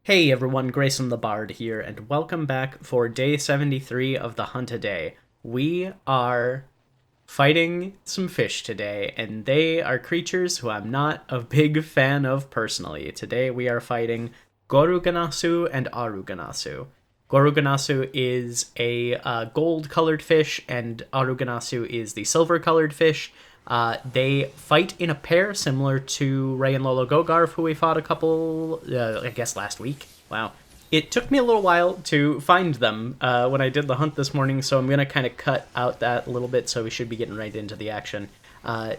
Hey everyone, Grayson the Bard here, and welcome back for day 73 of the Hunt a Day. We are fighting some fish today, and they are creatures who I'm not a big fan of personally. Today we are fighting Goruganasu and Aruganasu. Goruganasu is a gold-colored fish, and Aruganasu is the silver-colored fish. They fight in a pair, similar to Ray and Lolo Gogarf, who we fought I guess last week. Wow. It took me a little while to find them when I did the hunt this morning, so I'm going to kind of cut out that a little bit, so we should be getting right into the action.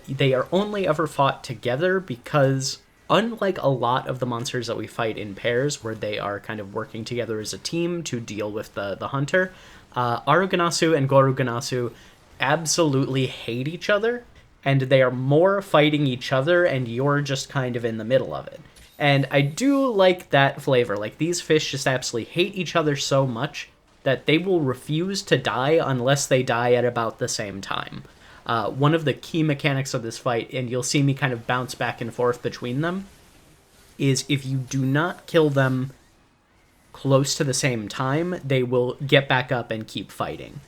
They are only ever fought together because, unlike a lot of the monsters that we fight in pairs, where they are kind of working together as a team to deal with the hunter, Aruganasu and Goruganasu absolutely hate each other, and they are more fighting each other, and you're just kind of in the middle of it. And I do like that flavor. Like, these fish just absolutely hate each other so much that they will refuse to die unless they die at about the same time. One of the key mechanics of this fight, and you'll see me kind of bounce back and forth between them, is if you do not kill them close to the same time, they will get back up and keep fighting.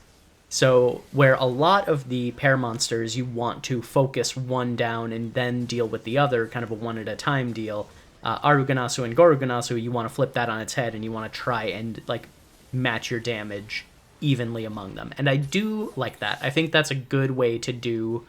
So, where a lot of the pair monsters, you want to focus one down and then deal with the other, kind of a one at a time deal, Aruganasu and Goruganasu, you want to flip that on its head and you want to try and, like, match your damage evenly among them. And I do like that. I think that's a good way to do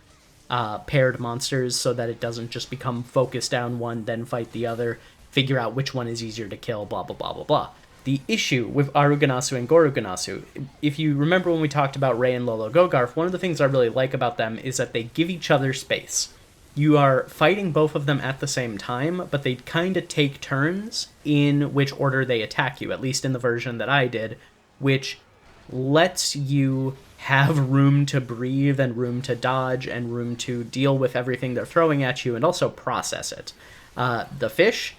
paired monsters so that it doesn't just become focus down one, then fight the other, figure out which one is easier to kill, blah, blah, blah, blah, blah. The issue with Aruganasu and Goruganasu, if you remember when we talked about Ray and Lolo Gogarf, one of the things I really like about them is that they give each other space. You are fighting both of them at the same time, but they kind of take turns in which order they attack you, at least in the version that I did, which lets you have room to breathe and room to dodge and room to deal with everything they're throwing at you and also process it. The fish,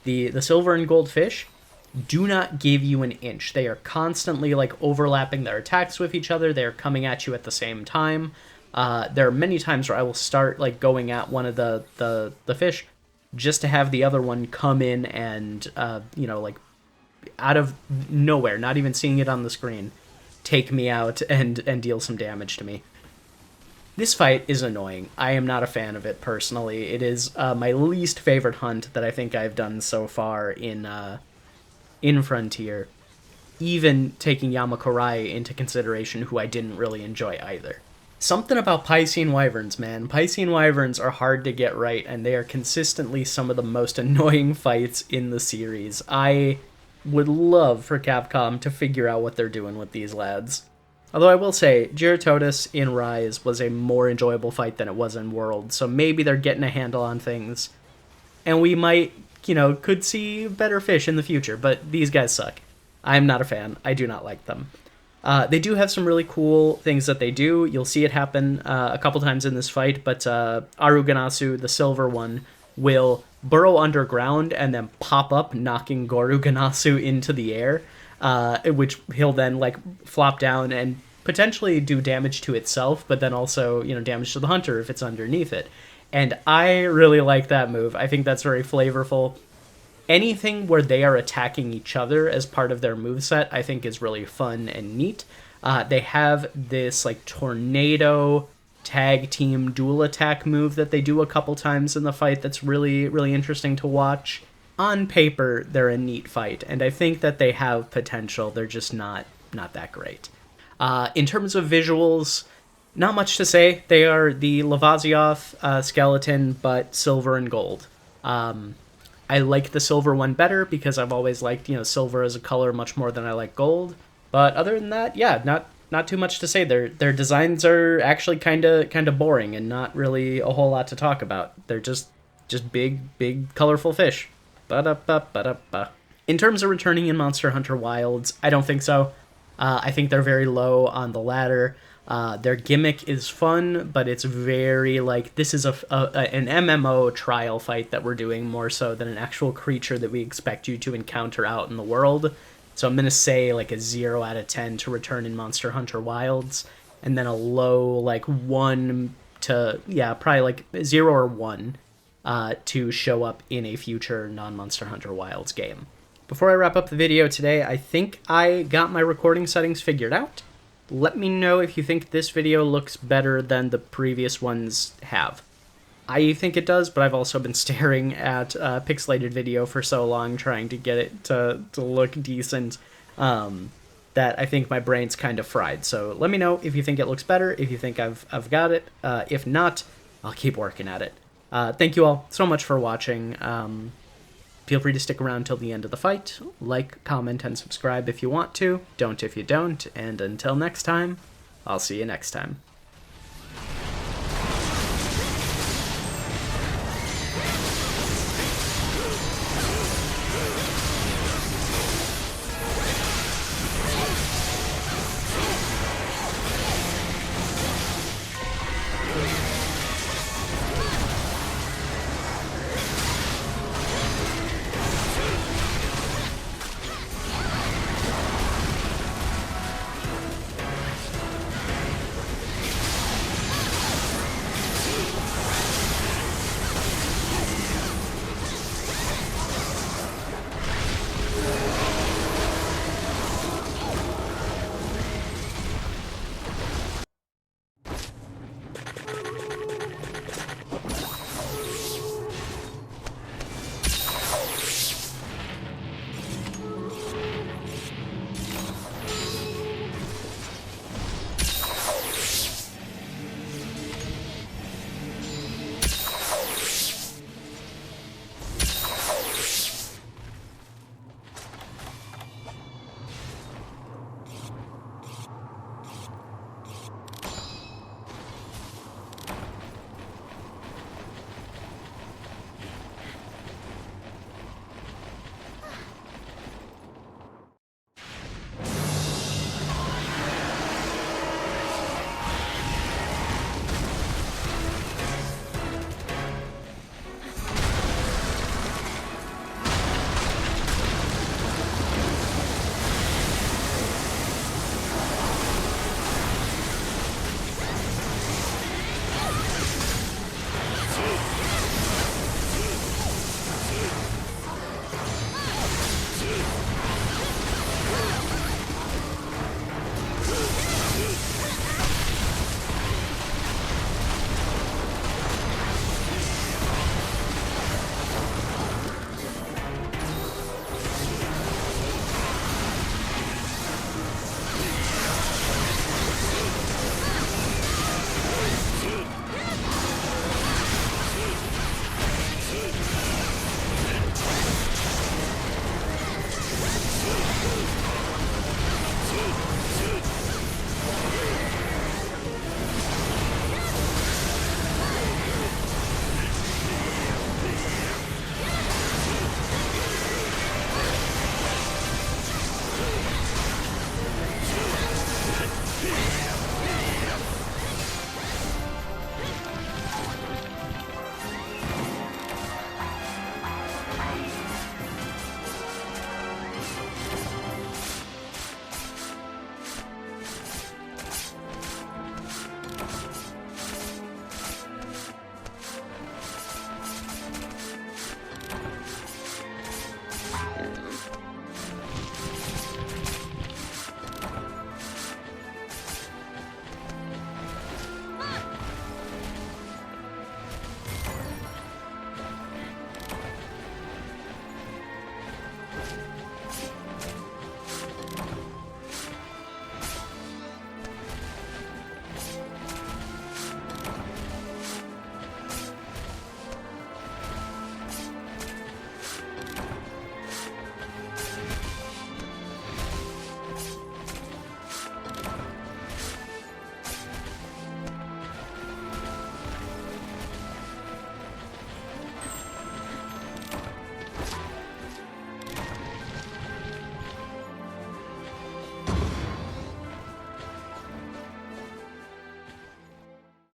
the silver and gold fish, do not give you an inch. They are constantly, like, overlapping their attacks with each other. They're coming at you at the same time. There are many times where I will start, like, going at one of the fish just to have the other one come in and, like, out of nowhere, not even seeing it on the screen, take me out and deal some damage to me. This fight is annoying. I am not a fan of it, personally. It is my least favorite hunt that I think I've done so far in Frontier, even taking Yamakurai into consideration, who I didn't really enjoy either. Something about piscine wyverns, man. Piscine wyverns are hard to get right, and they are consistently some of the most annoying fights in the series. I would love for Capcom to figure out what they're doing with these lads. Although I will say, Giratodus in Rise was a more enjoyable fight than it was in World, so maybe they're getting a handle on things. And we might, could see better fish in the future, but these guys suck. I'm not a fan. I do not like them. They do have some really cool things that they do. You'll see it happen a couple times in this fight, but Aruganasu, the silver one, will burrow underground and then pop up, knocking Goruganasu into the air, which he'll then, like, flop down and potentially do damage to itself, but then also, damage to the hunter if it's underneath it. And I really like that move. I think that's very flavorful. Anything where they are attacking each other as part of their moveset, I think, is really fun and neat. They have this, like, tornado tag team dual attack move that they do a couple times in the fight that's really, really interesting to watch. On paper, they're a neat fight, and I think that they have potential. They're just not that great. In terms of visuals, not much to say. They are the Lavazioth skeleton, but silver and gold. I like the silver one better because I've always liked, silver as a color much more than I like gold. But other than that, yeah, not too much to say. Their designs are actually kind of boring and not really a whole lot to talk about. They're just big colorful fish. Ba-da-ba-ba-da-ba. In terms of returning in Monster Hunter Wilds, I don't think so. I think they're very low on the ladder. Their gimmick is fun, but it's very, like, this is an MMO trial fight that we're doing more so than an actual creature that we expect you to encounter out in the world. So I'm going to say, like, a 0 out of 10 to return in Monster Hunter Wilds, and then a low, like, 1 to, probably, like, 0 or 1 to show up in a future non-Monster Hunter Wilds game. before I wrap up the video today, I think I got my recording settings figured out. Let me know if you think this video looks better than the previous ones have. I think it does, but I've also been staring at a pixelated video for so long trying to get it to look decent that I think my brain's kind of fried. So let me know if you think it looks better, if you think I've got it. If not, I'll keep working at it. Thank you all so much for watching. Feel free to stick around till the end of the fight. Like, comment, and subscribe if you want to. Don't if you don't. And until next time, I'll see you next time.